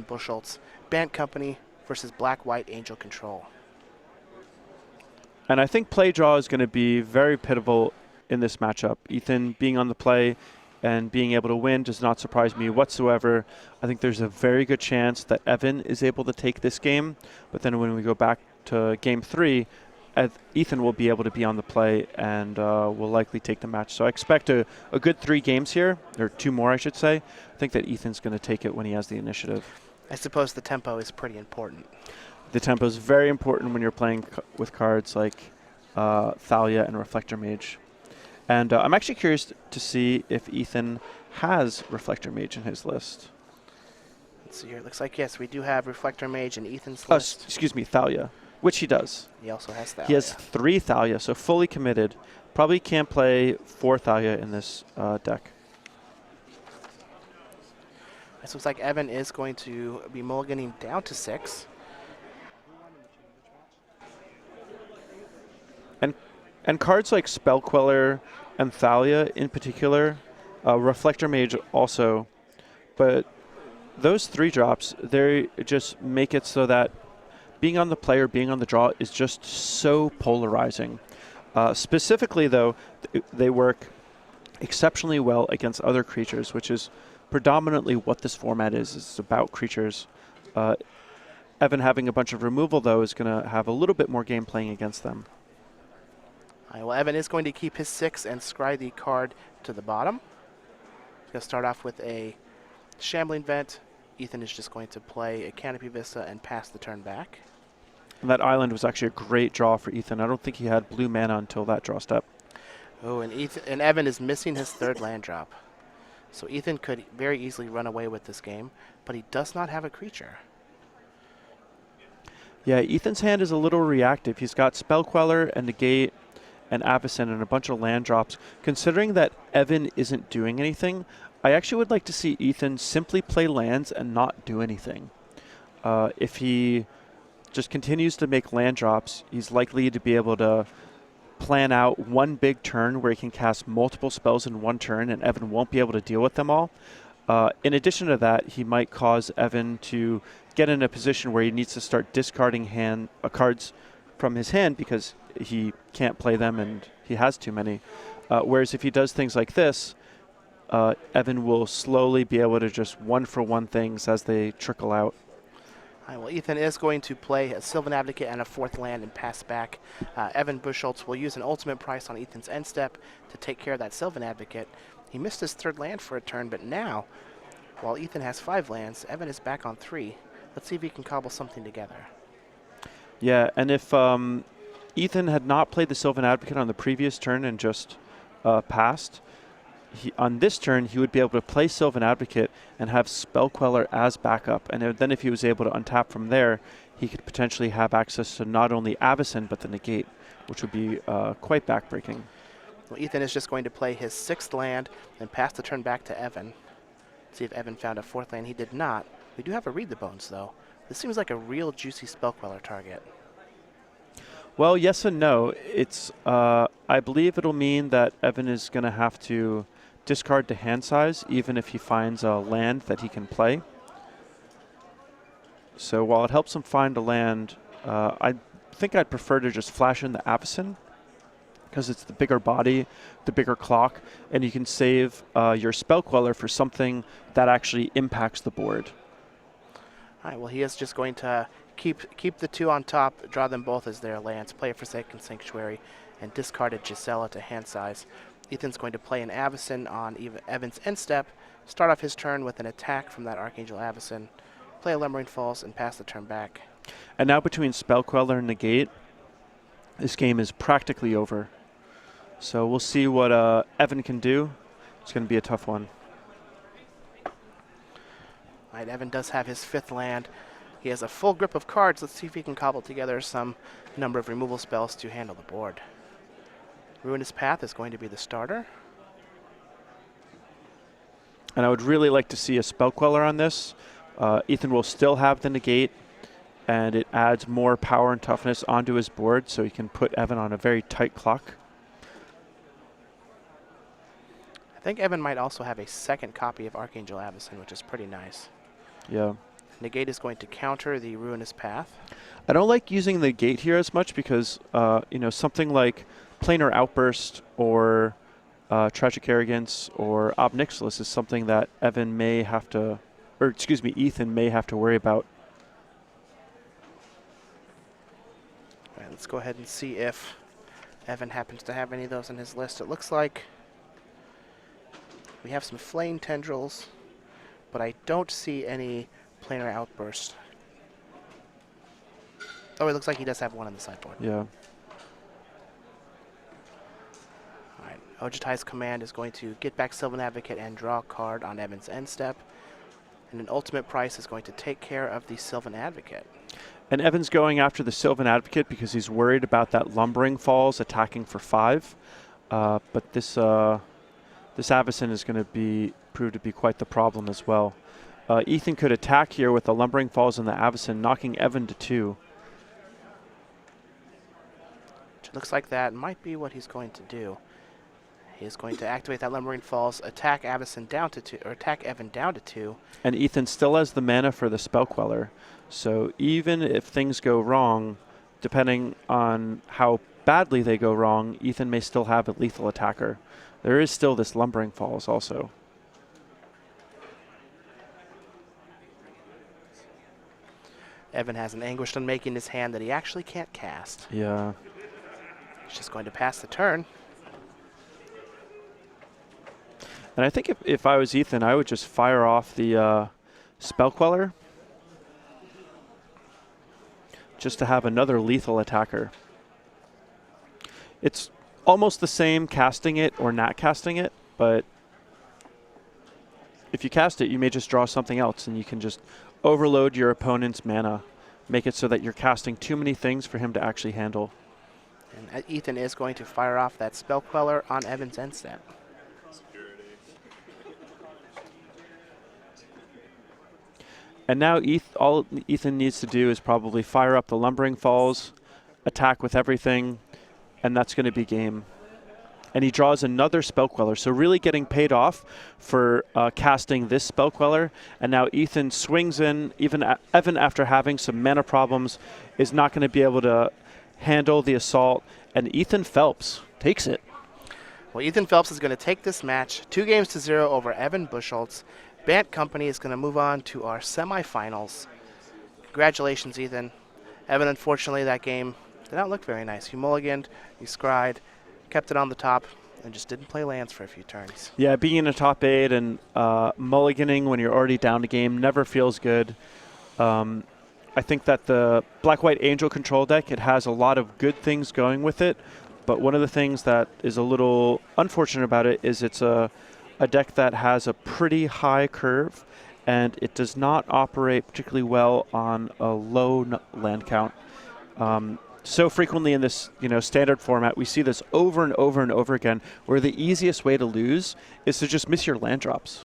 Buchholz, Band Company versus Black-White Angel Control. And I think play draw is going to be very pivotal in this matchup. Ethan being on the play and being able to win does not surprise me whatsoever. I think there's a very good chance that Evan is able to take this game, but then when we go back to game 3, Ethan will be able to be on the play and will likely take the match. So I expect a good 3 games here, or 2 more I should say. I think that Ethan's going to take it when he has the initiative. I suppose the tempo is pretty important. The tempo is very important when you're playing with cards like Thalia and Reflector Mage. And I'm actually curious to see if Ethan has Reflector Mage in his list. Let's see here. It looks like, yes, we do have Reflector Mage in Ethan's list. Excuse me, Thalia, which he does. He also has Thalia. He has 3 Thalia, so fully committed. Probably can't play 4 Thalia in this deck. This looks like Evan is going to be mulliganing down to 6. And cards like Spell Queller and Thalia in particular, Reflector Mage also, but those 3 drops, they just make it so that being on the play or being on the draw is just so polarizing. Specifically, though, they work exceptionally well against other creatures, which is predominantly what this format is. It's about creatures. Evan having a bunch of removal, though, is going to have a little bit more game playing against them. All right, well, Evan is going to keep his 6 and scry the card to the bottom. He's going to start off with a Shambling Vent. Ethan is just going to play a Canopy Vista and pass the turn back. And that island was actually a great draw for Ethan. I don't think he had blue mana until that draw step. Oh, and Evan is missing his 3rd land drop. So Ethan could very easily run away with this game, but he does not have a creature. Yeah, Ethan's hand is a little reactive. He's got Spell Queller and Negate and Avacyn and a bunch of land drops. Considering that Evan isn't doing anything, I actually would like to see Ethan simply play lands and not do anything. If he just continues to make land drops, he's likely to be able to plan out one big turn where he can cast multiple spells in one turn, and Evan won't be able to deal with them all. In addition to that, he might cause Evan to get in a position where he needs to start discarding cards from his hand because he can't play them and he has too many. Whereas if he does things like this, Evan will slowly be able to just one-for-one things as they trickle out. All right, well, Ethan is going to play a Sylvan Advocate and a 4th land and pass back. Evan Buchholz will use an ultimate price on Ethan's end step to take care of that Sylvan Advocate. He missed his 3rd land for a turn, but now, while Ethan has 5 lands, Evan is back on 3. Let's see if he can cobble something together. Yeah, and if Ethan had not played the Sylvan Advocate on the previous turn and just passed, on this turn he would be able to play Sylvan Advocate and have Spell Queller as backup. And then if he was able to untap from there, he could potentially have access to not only Avacyn but the Negate, which would be quite backbreaking. Well, Ethan is just going to play his 6th land and pass the turn back to Evan. See if Evan found a 4th land. He did not. We do have a Read the Bones, though. This seems like a real juicy Spell Queller target. Well, yes and no. It's I believe it'll mean that Evan is going to have to discard to hand size, even if he finds a land that he can play. So while it helps him find a land, I think I'd prefer to just flash in the Avacyn, because it's the bigger body, the bigger clock, and you can save your Spell Queller for something that actually impacts the board. All right, well, he is just going to keep the 2 on top, draw them both as their lands, play a Forsaken Sanctuary, and discard a Gisela to hand size. Ethan's going to play an Avacyn on Evan's end step, start off his turn with an attack from that Archangel Avacyn, play a Lumbering Falls, and pass the turn back. And now between Spell Queller and Negate, this game is practically over. So we'll see what Evan can do. It's going to be a tough one. All right, Evan does have his 5th land. He has a full grip of cards. Let's see if he can cobble together some number of removal spells to handle the board. Ruinous Path is going to be the starter. And I would really like to see a Spell Queller on this. Ethan will still have the Negate, and it adds more power and toughness onto his board, so he can put Evan on a very tight clock. I think Evan might also have a 2nd copy of Archangel Avacyn, which is pretty nice. Yeah. Negate is going to counter the Ruinous Path. I don't like using the gate here as much because, something like Planar Outburst or Tragic Arrogance or Ob Nixilis is something that Ethan may have to worry about. All right, let's go ahead and see if Evan happens to have any of those in his list. It looks like we have some Flame Tendrils, but I don't see any Planar Outburst. Oh, it looks like he does have one on the sideboard. Yeah. All right, Ojutai's command is going to get back Sylvan Advocate and draw a card on Evan's end step. And an ultimate price is going to take care of the Sylvan Advocate. And Evan's going after the Sylvan Advocate because he's worried about that Lumbering Falls attacking for 5. But this Avacyn is going to prove to be quite the problem as well. Ethan could attack here with the Lumbering Falls and the Avacyn, knocking Evan to 2. It looks like that might be what he's going to do. He is going to activate that Lumbering Falls, attack Avacyn down to 2, or attack Evan down to 2. And Ethan still has the mana for the Spell Queller. So even if things go wrong, depending on how badly they go wrong, Ethan may still have a lethal attacker. There is still this Lumbering Falls also. Evan has an Anguished Unmaking in his hand that he actually can't cast. Yeah. He's just going to pass the turn. And I think if I was Ethan, I would just fire off the Spell Queller just to have another lethal attacker. It's almost the same casting it or not casting it, but if you cast it, you may just draw something else, and you can just overload your opponent's mana, make it so that you're casting too many things for him to actually handle. And Ethan is going to fire off that Spell Queller on Evan's end step. And now all Ethan needs to do is probably fire up the Lumbering Falls, attack with everything, and that's going to be game. And he draws another Spell Queller, so really getting paid off for casting this Spell Queller. And now Ethan swings in. Even Evan, after having some mana problems, is not going to be able to handle the assault. And Ethan Phelps takes it. Well, Ethan Phelps is going to take this match 2-0 over Evan Buchholz. BALT Company is going to move on to our semifinals. Congratulations, Ethan. Evan, unfortunately, that game did not look very nice. You mulliganed, you scryed, kept it on the top, and just didn't play lands for a few turns. Yeah, being in a top 8 and mulliganing when you're already down a game never feels good. I think that the Black-White Angel control deck, it has a lot of good things going with it, but one of the things that is a little unfortunate about it is it's a deck that has a pretty high curve, and it does not operate particularly well on a low land count. So frequently in this standard format, we see this over and over and over again, where the easiest way to lose is to just miss your land drops.